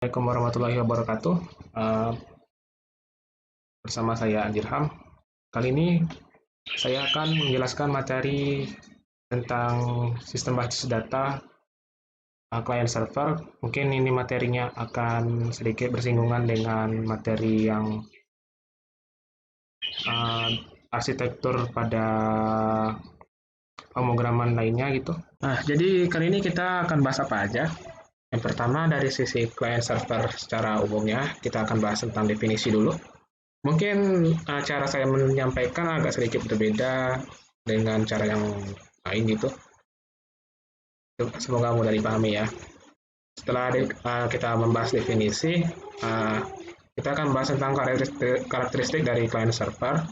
Assalamualaikum warahmatullahi wabarakatuh. Eh, Bersama saya Dirham. Kali ini saya akan menjelaskan materi tentang sistem basis data client server. Mungkin ini materinya akan sedikit bersinggungan dengan materi yang eh, arsitektur pada pemrograman lainnya gitu. Nah, jadi kali ini kita akan bahas apa aja. Yang pertama dari sisi client server secara umumnya, kita akan bahas tentang definisi dulu. Mungkin cara saya menyampaikan agak sedikit berbeda dengan cara yang lain gitu. Semoga mudah dipahami ya. Setelah kita membahas definisi, kita akan membahas tentang karakteristik dari client server.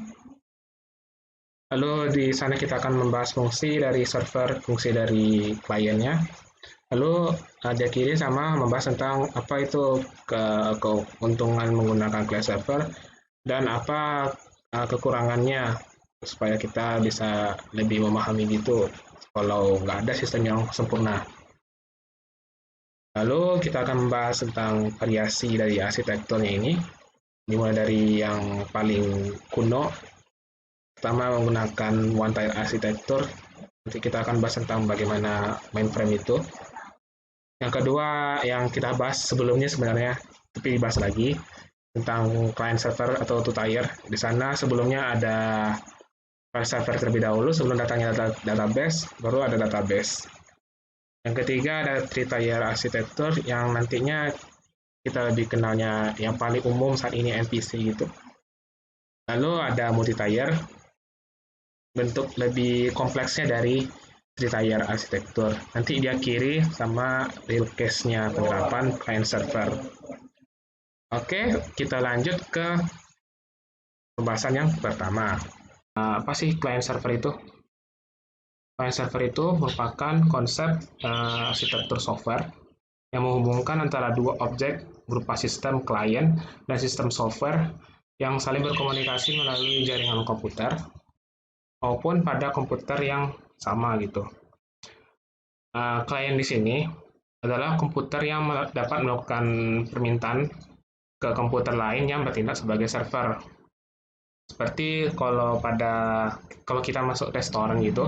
Lalu di sana kita akan membahas fungsi dari server, fungsi dari kliennya. Lalu di kiri sama membahas tentang apa itu keuntungan menggunakan client server dan apa kekurangannya supaya kita bisa lebih memahami gitu kalau nggak ada sistem yang sempurna. Lalu kita akan membahas tentang variasi dari arsitekturnya ini, dimulai dari yang paling kuno, pertama menggunakan one tile arsitektur. Nanti kita akan bahas tentang bagaimana mainframe itu. Yang kedua yang kita bahas sebelumnya sebenarnya, tapi dibahas lagi tentang client server atau two tier. Di sana sebelumnya ada file server terlebih dahulu sebelum datangnya database, baru ada database. Yang ketiga ada three tier arsitektur yang nantinya kita lebih kenalnya yang paling umum saat ini MPC gitu. Lalu ada multi tier, bentuk lebih kompleksnya dari three tier arsitektur. Nanti dia kiri sama real case-nya penerapan client server. Oke, kita lanjut ke pembahasan yang pertama. Apa sih client server itu? Client server itu merupakan konsep arsitektur software yang menghubungkan antara dua objek berupa sistem klien dan sistem software yang saling berkomunikasi melalui jaringan komputer maupun pada komputer yang sama gitu. Klien di sini adalah komputer yang dapat melakukan permintaan ke komputer lain yang bertindak sebagai server. Seperti kalau kita masuk restoran gitu,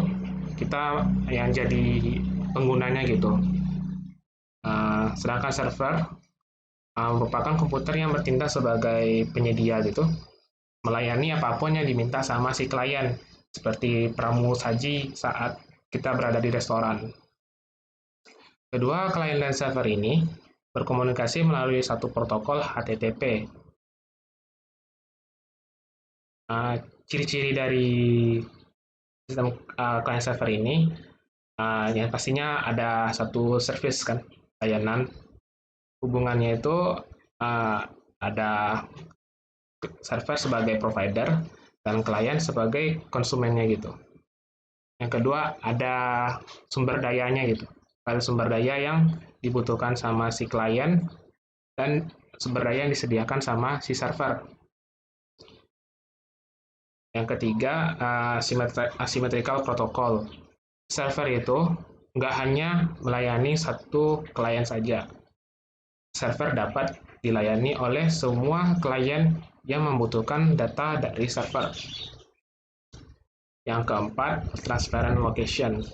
kita yang jadi penggunanya gitu. Sedangkan server merupakan komputer yang bertindak sebagai penyedia gitu, melayani apapun yang diminta sama si klien, seperti pramu saji saat kita berada di restoran. Kedua klien dan server ini berkomunikasi melalui satu protokol HTTP. Ciri-ciri dari sistem client server ini yang pastinya ada satu service kan, layanan. Hubungannya itu ada server sebagai provider dan klien sebagai konsumennya gitu. Yang kedua ada sumber dayanya gitu. Ada sumber daya yang dibutuhkan sama si klien dan sumber daya yang disediakan sama si server. Yang ketiga, asymmetrical protocol. Server itu nggak hanya melayani satu klien saja. Server dapat dilayani oleh semua klien yang membutuhkan data dari server. Yang keempat, transparent location.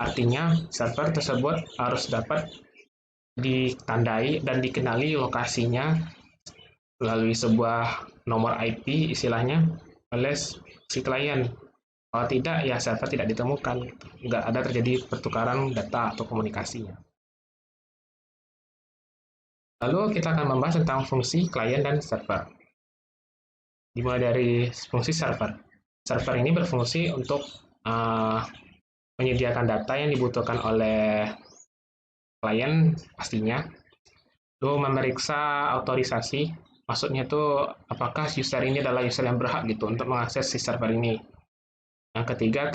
Artinya, server tersebut harus dapat ditandai dan dikenali lokasinya melalui sebuah nomor IP istilahnya oleh si klien. Kalau tidak, ya server tidak ditemukan. Nggak ada terjadi pertukaran data atau komunikasinya. Lalu kita akan membahas tentang fungsi klien dan server. Dimulai dari fungsi server. Server ini berfungsi untuk menyediakan data yang dibutuhkan oleh klien pastinya. Lalu memeriksa autorisasi, maksudnya itu apakah user ini adalah user yang berhak gitu untuk mengakses si server ini. Yang ketiga,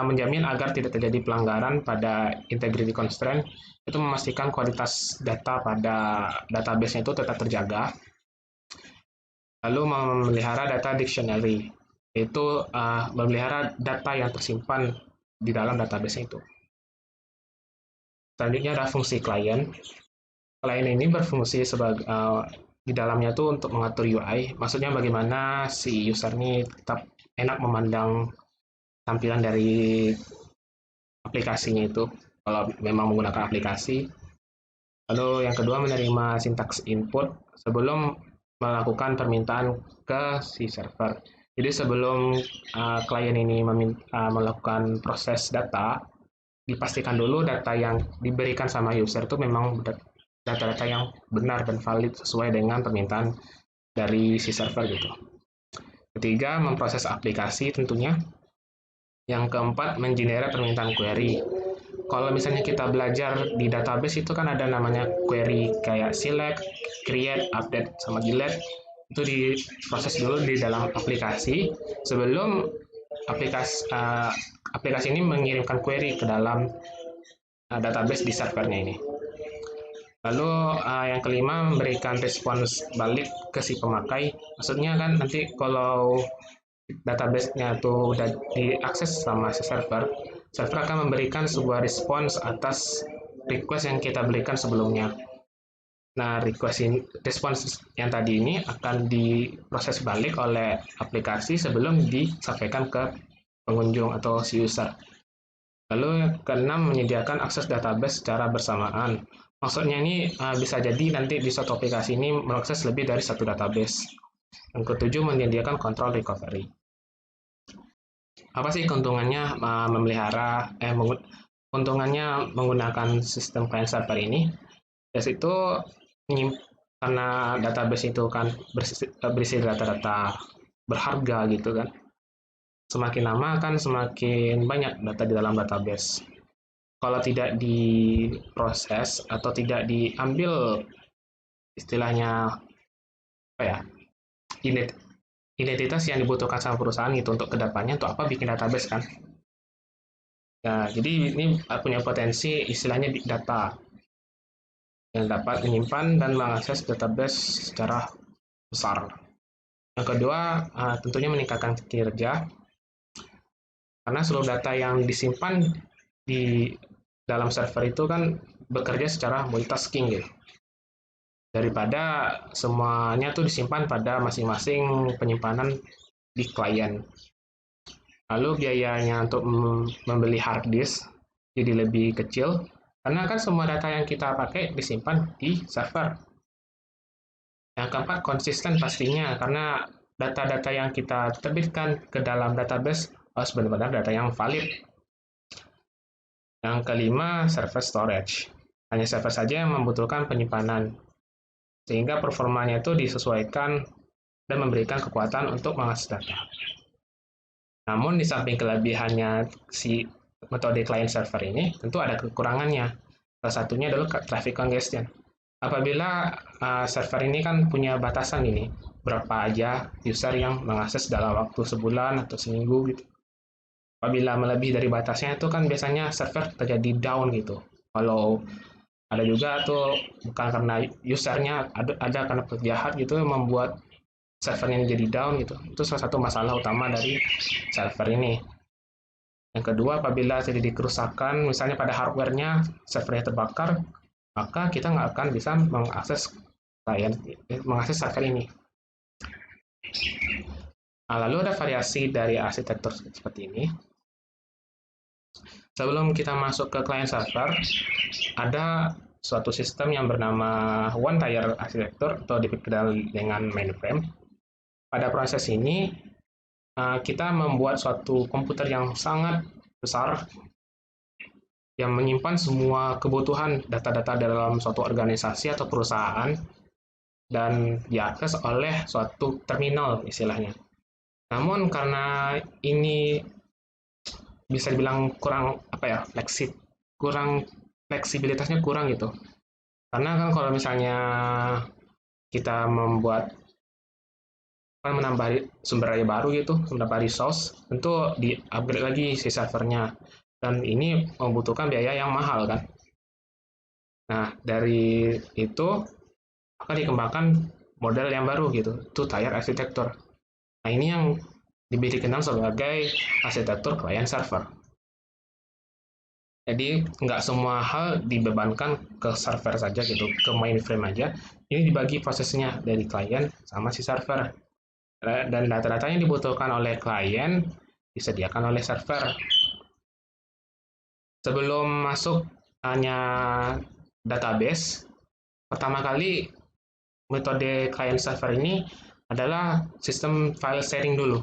menjamin agar tidak terjadi pelanggaran pada integrity constraint, itu memastikan kualitas data pada database-nya itu tetap terjaga. Lalu memelihara data dictionary, yaitu memelihara data yang tersimpan di dalam database itu. Selanjutnya ada fungsi klien. Klien ini berfungsi sebagai di dalamnya tuh untuk mengatur UI, maksudnya bagaimana si user ini tetap enak memandang tampilan dari aplikasinya itu, kalau memang menggunakan aplikasi. Lalu yang kedua, menerima sintaks input sebelum melakukan permintaan ke si server. Jadi sebelum klien ini melakukan proses data, dipastikan dulu data yang diberikan sama user itu memang data-data yang benar dan valid sesuai dengan permintaan dari si server gitu. Ketiga, memproses aplikasi tentunya. Yang keempat, mengenerate permintaan query. Kalau misalnya kita belajar di database itu kan ada namanya query kayak select, create, update, sama delete. Itu diproses dulu di dalam aplikasi sebelum aplikasi ini mengirimkan query ke dalam database di servernya ini. Lalu yang kelima, memberikan respons balik ke si pemakai. Maksudnya kan nanti kalau database-nya tuh udah diakses sama si server, server akan memberikan sebuah respons atas request yang kita berikan sebelumnya. Nah, respons yang tadi ini akan diproses balik oleh aplikasi sebelum disampaikan ke pengunjung atau si user. Lalu yang keenam, menyediakan akses database secara bersamaan. Maksudnya ini bisa jadi nanti di suatu aplikasi ini mengakses lebih dari satu database. Yang ketujuh, menyediakan control recovery. Apa sih keuntungannya keuntungannya menggunakan sistem client server ini? Dari situ karena database itu kan berisi data-data berharga gitu kan. Semakin lama kan semakin banyak data di dalam database. Kalau tidak diproses atau tidak diambil istilahnya apa ya, identitas yang dibutuhkan sama perusahaan itu untuk kedepannya, untuk apa bikin database kan. Nah, jadi ini punya potensi istilahnya big data yang dapat menyimpan dan mengakses database secara besar. Yang kedua, tentunya meningkatkan kinerja, karena seluruh data yang disimpan di dalam server itu kan bekerja secara multitasking gitu. Daripada semuanya tuh disimpan pada masing-masing penyimpanan di klien. Lalu biayanya untuk membeli hard disk jadi lebih kecil, karena kan semua data yang kita pakai disimpan di server. Yang keempat, konsisten pastinya, karena data-data yang kita terbitkan ke dalam database harus benar-benar data yang valid. Yang kelima, server storage. Hanya server saja yang membutuhkan penyimpanan, sehingga performanya itu disesuaikan dan memberikan kekuatan untuk mengakses data. Namun di samping kelebihannya si metode client server ini, tentu ada kekurangannya. Salah satunya adalah traffic congestion. Apabila server ini kan punya batasan ini, berapa aja user yang mengakses dalam waktu sebulan atau seminggu gitu. Apabila melebihi dari batasnya itu kan biasanya server terjadi down gitu. Kalau ada juga tuh bukan karena usernya, ada karena penjahat gitu yang membuat servernya jadi down gitu. Itu salah satu masalah utama dari server ini. Yang kedua, apabila terjadi kerusakan, misalnya pada hardware-nya, servernya terbakar, maka kita nggak akan bisa mengakses server ini. Nah, lalu ada variasi dari arsitektur seperti ini. Sebelum kita masuk ke client server, ada suatu sistem yang bernama one tier arsitektur atau dikenal dengan mainframe. Pada proses ini, kita membuat suatu komputer yang sangat besar yang menyimpan semua kebutuhan data-data dalam suatu organisasi atau perusahaan dan diakses oleh suatu terminal istilahnya. Namun karena ini bisa dibilang kurang fleksibilitasnya kurang gitu. Karena kan kalau misalnya kita menambah sumber daya baru gitu, menambah resource, tentu di-upgrade lagi si servernya. Dan ini membutuhkan biaya yang mahal kan. Nah, dari itu akan dikembangkan model yang baru gitu, two-tier architecture. Nah, ini yang dikenal sebagai arsitektur client server. Jadi nggak semua hal dibebankan ke server saja gitu, ke mainframe aja. Ini dibagi prosesnya dari klien sama si server. Dan data-data yang dibutuhkan oleh klien disediakan oleh server. Sebelum masuk hanya database, pertama kali metode client server ini adalah sistem file sharing dulu.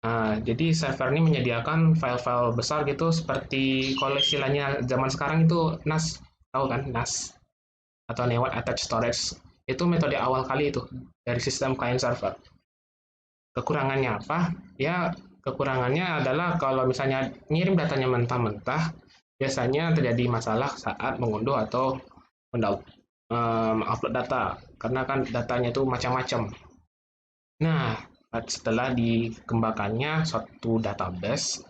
Nah, jadi server ini menyediakan file-file besar gitu seperti kalau istilahnya zaman sekarang itu NAS, tahu kan NAS atau Network Attached Storage. Itu metode awal kali itu dari sistem client server. Kekurangannya apa? Ya, kekurangannya adalah kalau misalnya ngirim datanya mentah-mentah, biasanya terjadi masalah saat mengunduh atau upload data, karena kan datanya itu macam-macam. Nah, setelah dikembangkannya suatu database,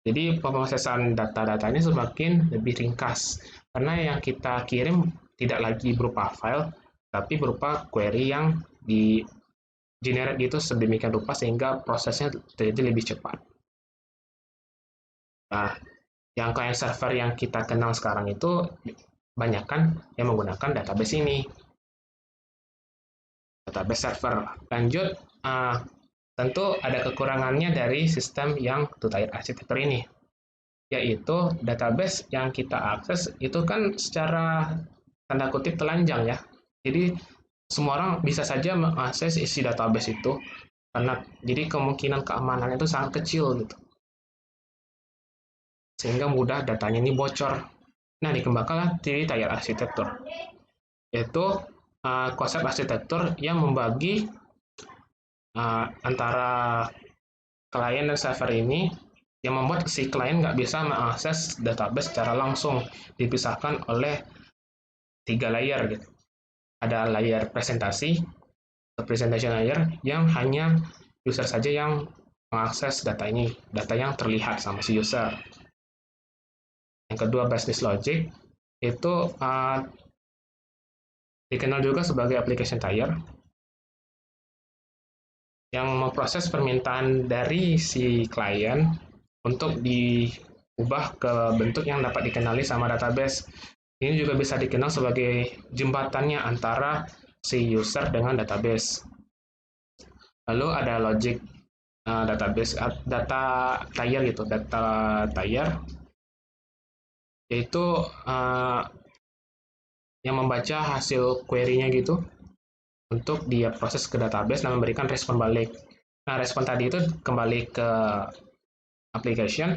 jadi pemrosesan data-datanya semakin lebih ringkas, karena yang kita kirim tidak lagi berupa file, tapi berupa query yang di generate gitu sedemikian rupa sehingga prosesnya jadi lebih cepat. Nah, yang client server yang kita kenal sekarang itu banyak kan yang menggunakan database ini, database server. Lanjut, tentu ada kekurangannya dari sistem yang two-tier architecture ini, yaitu database yang kita akses itu kan secara tanda kutip telanjang ya. Jadi semua orang bisa saja mengakses isi database itu karena jadi kemungkinan keamanan itu sangat kecil gitu. Sehingga mudah datanya ini bocor. Nah, dikembangkanlah three-tier architecture, yaitu konsep arsitektur yang membagi antara klien dan server ini yang membuat si klien nggak bisa mengakses database secara langsung, dipisahkan oleh 3 layer gitu. Ada layer presentasi, presentation layer yang hanya user saja yang mengakses data ini, data yang terlihat sama si user. Yang kedua, business logic, itu dikenal juga sebagai application tier, yang memproses permintaan dari si klien untuk diubah ke bentuk yang dapat dikenali sama database. Ini juga bisa dikenal sebagai jembatannya antara si user dengan database. Lalu ada logic database, data tier gitu, data tier, yaitu yang membaca hasil query-nya gitu untuk dia proses ke database dan memberikan respon balik. Nah, respon tadi itu kembali ke application,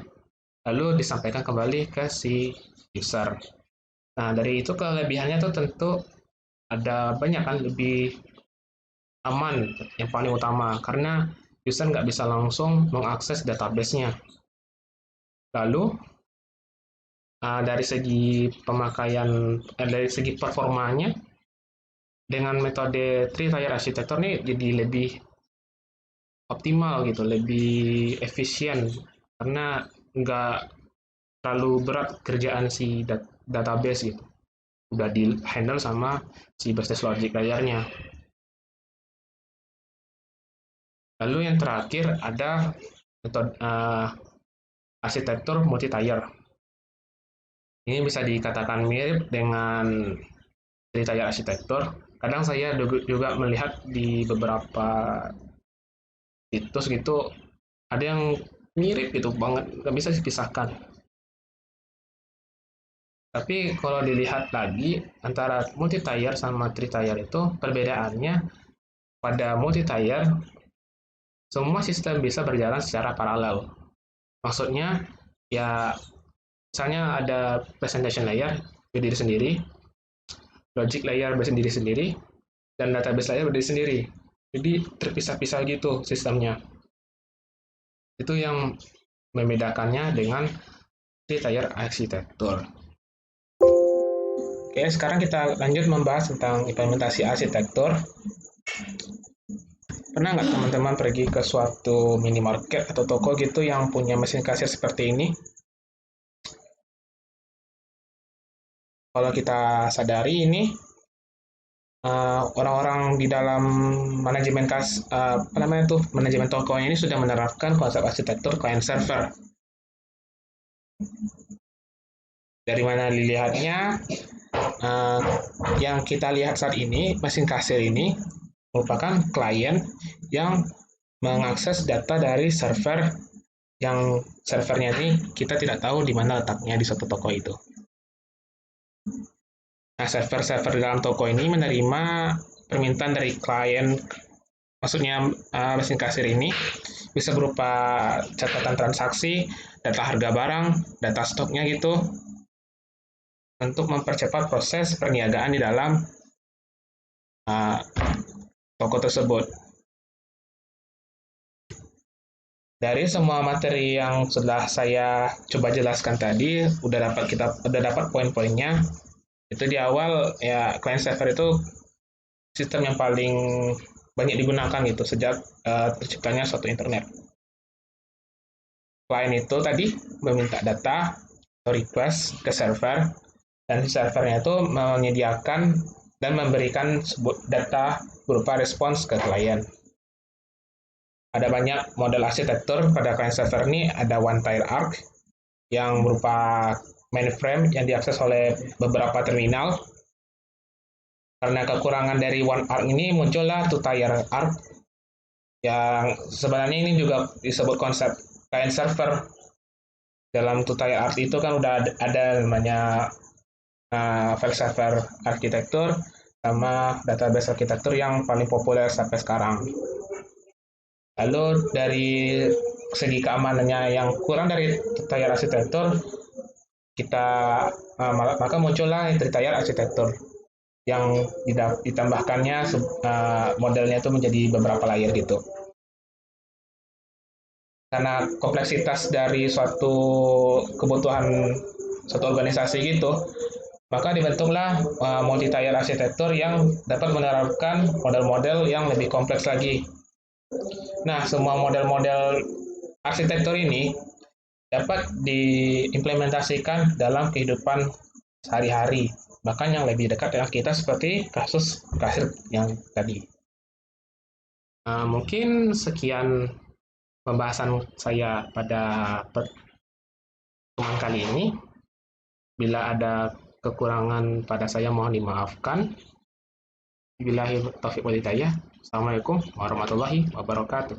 lalu disampaikan kembali ke si user. Nah, dari itu kelebihannya tuh tentu ada banyak kan, lebih aman yang paling utama, karena user nggak bisa langsung mengakses database-nya. Lalu, dari segi pemakaian, dari segi performanya, dengan metode three-tier architecture ini jadi lebih optimal gitu, lebih efisien, karena nggak terlalu berat kerjaan si database gitu. Udah di handle sama si business logic layarnya. Lalu yang terakhir ada metode arsitektur multi-tier. Ini bisa dikatakan mirip dengan three-tier arsitektur. Kadang saya juga melihat di beberapa situs gitu ada yang mirip gitu banget, nggak bisa dipisahkan. Tapi kalau dilihat lagi antara multi-tier sama three-tier itu perbedaannya pada multi-tier semua sistem bisa berjalan secara paralel. Maksudnya ya misalnya ada presentation layer berdiri sendiri, logic layer bersendiri-sendiri, dan database layer berdiri sendiri. Jadi terpisah-pisah gitu sistemnya. Itu yang membedakannya dengan three-tier arsitektur. Oke, sekarang kita lanjut membahas tentang implementasi arsitektur. Pernah nggak teman-teman pergi ke suatu minimarket atau toko gitu yang punya mesin kasir seperti ini? Kalau kita sadari ini orang-orang di dalam manajemen manajemen tokonya ini sudah menerapkan konsep arsitektur client server. Dari mana dilihatnya? Yang kita lihat saat ini, mesin kasir ini merupakan klien yang mengakses data dari server, yang servernya ini kita tidak tahu di mana letaknya di suatu toko itu. Nah, server-server di dalam toko ini menerima permintaan dari klien, maksudnya mesin kasir ini bisa berupa catatan transaksi, data harga barang, data stoknya gitu, untuk mempercepat proses perniagaan di dalam toko tersebut. Dari semua materi yang sudah saya coba jelaskan tadi, udah dapat poin-poinnya. Itu di awal ya, client server itu sistem yang paling banyak digunakan gitu sejak terciptanya suatu internet. Client itu tadi meminta data atau request ke server, dan servernya itu menyediakan dan memberikan data berupa respons ke klien. Ada banyak model arsitektur pada client server ini. Ada one tile arc yang berupa mainframe yang diakses oleh beberapa terminal. Karena kekurangan dari one arc ini muncullah two tier arc, yang sebenarnya ini juga disebut konsep client server. Dalam two tier arc itu kan udah ada namanya file server arsitektur sama database arsitektur yang paling populer sampai sekarang. Lalu dari segi keamanannya yang kurang dari tier arsitektur, maka muncullah tier arsitektur yang ditambahkannya modelnya itu menjadi beberapa layer gitu. Karena kompleksitas dari suatu kebutuhan suatu organisasi gitu, maka dibentuklah multi-tier arsitektur yang dapat menerapkan model-model yang lebih kompleks lagi. Nah, semua model-model arsitektur ini dapat diimplementasikan dalam kehidupan sehari-hari, bahkan yang lebih dekat dengan kita seperti kasus kasir yang tadi. Mungkin sekian pembahasan saya pada pertemuan kali ini. Bila ada kekurangan pada saya mohon dimaafkan. Billahi taufiq wal hidayah. Assalamualaikum warahmatullahi wabarakatuh.